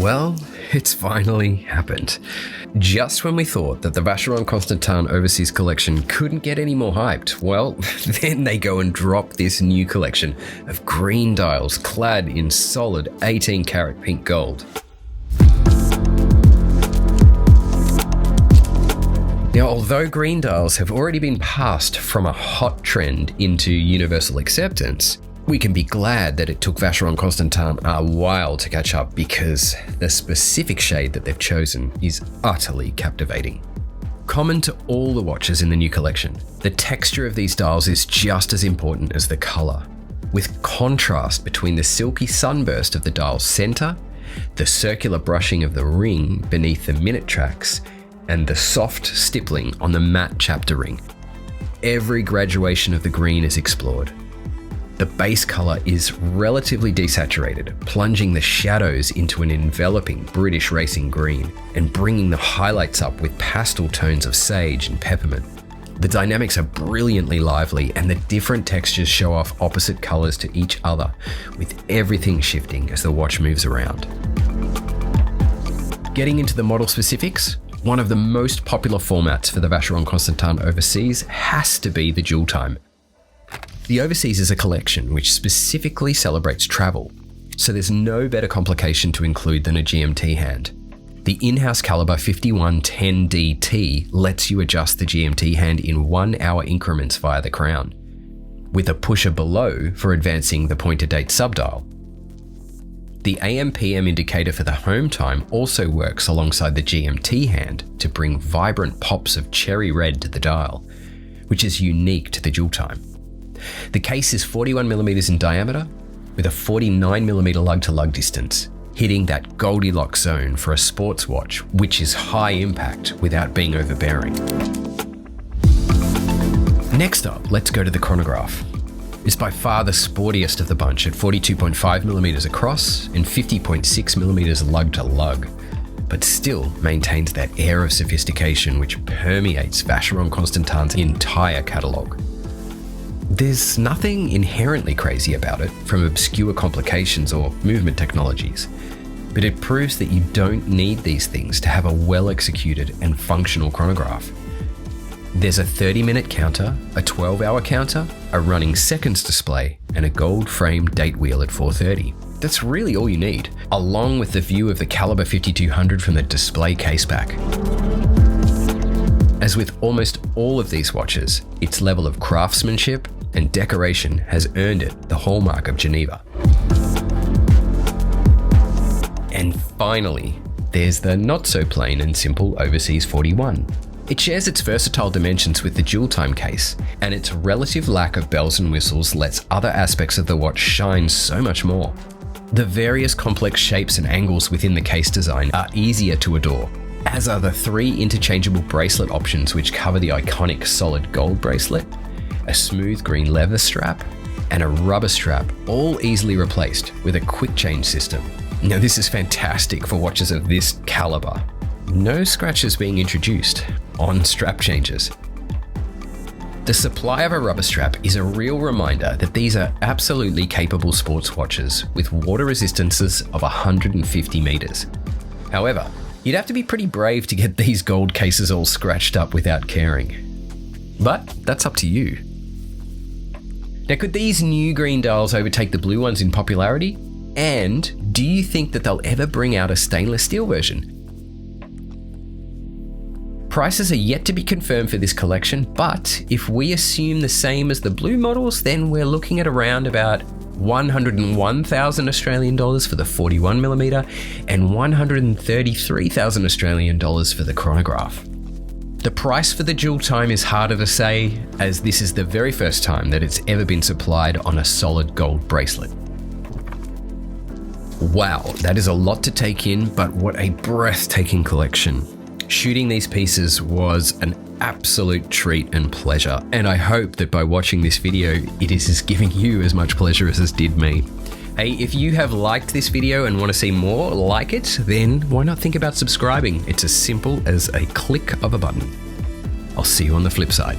Well, it's finally happened. Just when we thought that the Vacheron Constantin Overseas collection couldn't get any more hyped, well, then they go and drop this new collection of green dials clad in solid 18 karat pink gold. Now, although green dials have already been passed from a hot trend into universal acceptance, we can be glad that it took Vacheron Constantin a while to catch up, because the specific shade that they've chosen is utterly captivating. Common to all the watches in the new collection, the texture of these dials is just as important as the colour, with contrast between the silky sunburst of the dial's centre, the circular brushing of the ring beneath the minute tracks, and the soft stippling on the matte chapter ring. Every graduation of the green is explored. The base colour is relatively desaturated, plunging the shadows into an enveloping British racing green and bringing the highlights up with pastel tones of sage and peppermint. The dynamics are brilliantly lively, and the different textures show off opposite colours to each other, with everything shifting as the watch moves around. Getting into the model specifics, one of the most popular formats for the Vacheron Constantin Overseas has to be the dual time. The Overseas is a collection which specifically celebrates travel, so there's no better complication to include than a GMT hand. The in-house caliber 5110DT lets you adjust the GMT hand in 1 hour increments via the crown, with a pusher below for advancing the pointer date subdial. The AM/PM indicator for the home time also works alongside the GMT hand to bring vibrant pops of cherry red to the dial, which is unique to the dual time. The case is 41mm in diameter with a 49mm lug-to-lug distance, hitting that Goldilocks zone for a sports watch, which is high impact without being overbearing. Next up, let's go to the chronograph. It's by far the sportiest of the bunch at 42.5mm across and 50.6mm lug-to-lug, but still maintains that air of sophistication which permeates Vacheron Constantin's entire catalogue. There's nothing inherently crazy about it, from obscure complications or movement technologies, but it proves that you don't need these things to have a well-executed and functional chronograph. There's a 30-minute counter, a 12-hour counter, a running seconds display, and a gold-framed date wheel at 4:30. That's really all you need, along with the view of the caliber 5200 from the display caseback. As with almost all of these watches, its level of craftsmanship and decoration has earned it the hallmark of Geneva. And finally, there's the not-so-plain and simple Overseas 41. It shares its versatile dimensions with the dual-time case, and its relative lack of bells and whistles lets other aspects of the watch shine so much more. The various complex shapes and angles within the case design are easier to adore, as are the 3 interchangeable bracelet options which cover the iconic solid gold bracelet, a smooth green leather strap, and a rubber strap, all easily replaced with a quick change system. Now, this is fantastic for watches of this caliber. No scratches being introduced on strap changes. The supply of a rubber strap is a real reminder that these are absolutely capable sports watches with water resistances of 150 meters. However, you'd have to be pretty brave to get these gold cases all scratched up without caring. But that's up to you. Now, could these new green dials overtake the blue ones in popularity? And do you think that they'll ever bring out a stainless steel version? Prices are yet to be confirmed for this collection, but if we assume the same as the blue models, then we're looking at around about 101,000 Australian dollars for the 41mm and 133,000 Australian dollars for the chronograph. The price for the dual time is harder to say, as this is the very first time that it's ever been supplied on a solid gold bracelet. Wow, that is a lot to take in, but what a breathtaking collection. Shooting these pieces was an absolute treat and pleasure, and I hope that by watching this video, it is giving you as much pleasure as it did me. Hey, if you have liked this video and want to see more like it, then why not think about subscribing? It's as simple as a click of a button. I'll see you on the flip side.